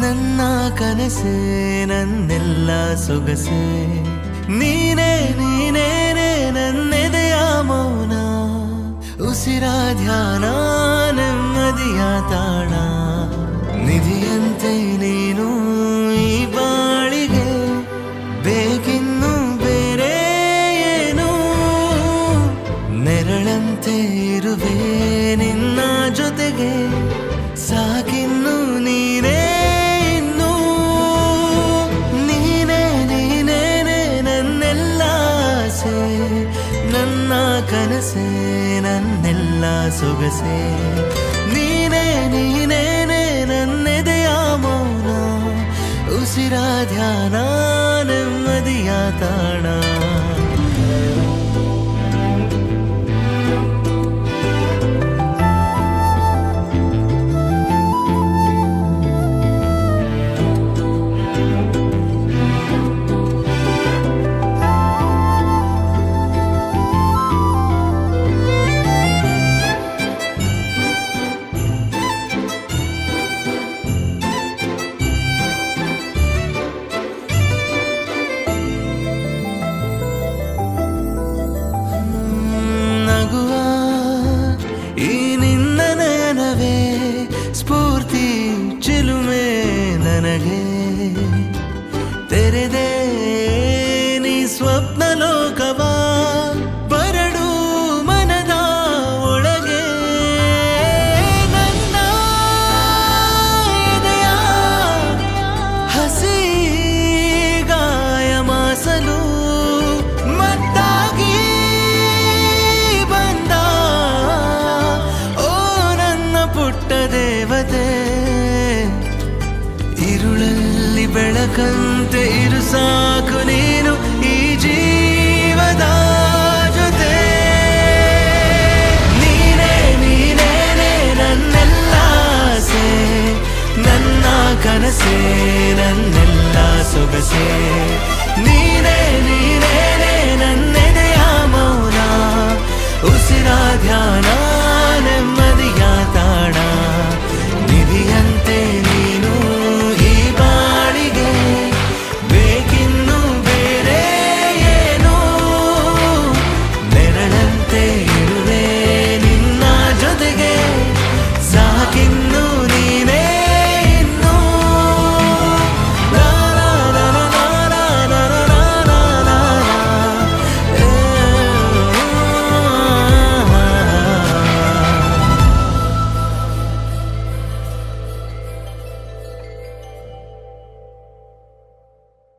ನನ್ನ ಕನಸೇ ನನ್ನೆಲ್ಲ ಸೊಗಸೆ ನೀನೇ ನೀನೇನೆ ನನ್ನೆದೆಯ ಮೌನ ಉಸಿರ ಧ್ಯಾನ ನೆಮ್ಮದಿಯ ತಾಣ ನಿಧಿಯಂತೆ ನೀನು ಈ ಬಾಳಿಗೆ ಬೇಕಿನ್ನು ಬೇರೆ ಏನು ನೆರಳಂತೆ ಇರುವೆ ನಿನ್ನ ಜೊತೆಗೆ ಸಾಕಿನ್ನು ನೀನೇ ಇನ್ನು ನೀನೇ ನೀನೇನೆ ನನ್ನೆಲ್ಲ ಆಸೆ ನನ್ನ ಕನಸೇ ನನ್ನೆಲ್ಲ ಸೊಗಸೆ ನೀನೇ ನೀನೇನೆ ನನ್ನೆದೆಯ ಮೌನ ಉಸಿರ ಧ್ಯಾನ ನೆಮ್ಮದಿಯ ತಾಣ ಸ್ಫೂರ್ತಿ ಚಿಲುಮೆ ನನಗೆ ತೆರೆದೇ ನೀ ಸ್ವಪ್ನ ಲೋಕವ ಬರಡು ಮನದ ಒಳಗೆ ನನ್ನ ಎದೆಯ ಹಸಿ ಗಾಯ ಮಾಸಲು ಮತ್ತಾಗಿ ಬಂದ ಓ ನನ್ನ ಪುಟ್ಟ ದೇವತೆ ഇരുളಲ್ಲಿ ಬೆಳಕಂತೆ ಇರು ಸಾಕು ನೀನು ಈ ಜೀವದ ಜೊತೆ ನೀನೇ ನೀನೇನೆ ನನ್ನೆಲ್ಲ ಆಸೆ ನನ್ನ ಕನಸೇ ನನ್ನೆಲ್ಲ ಸೊಗಸೆ ನೀನೇ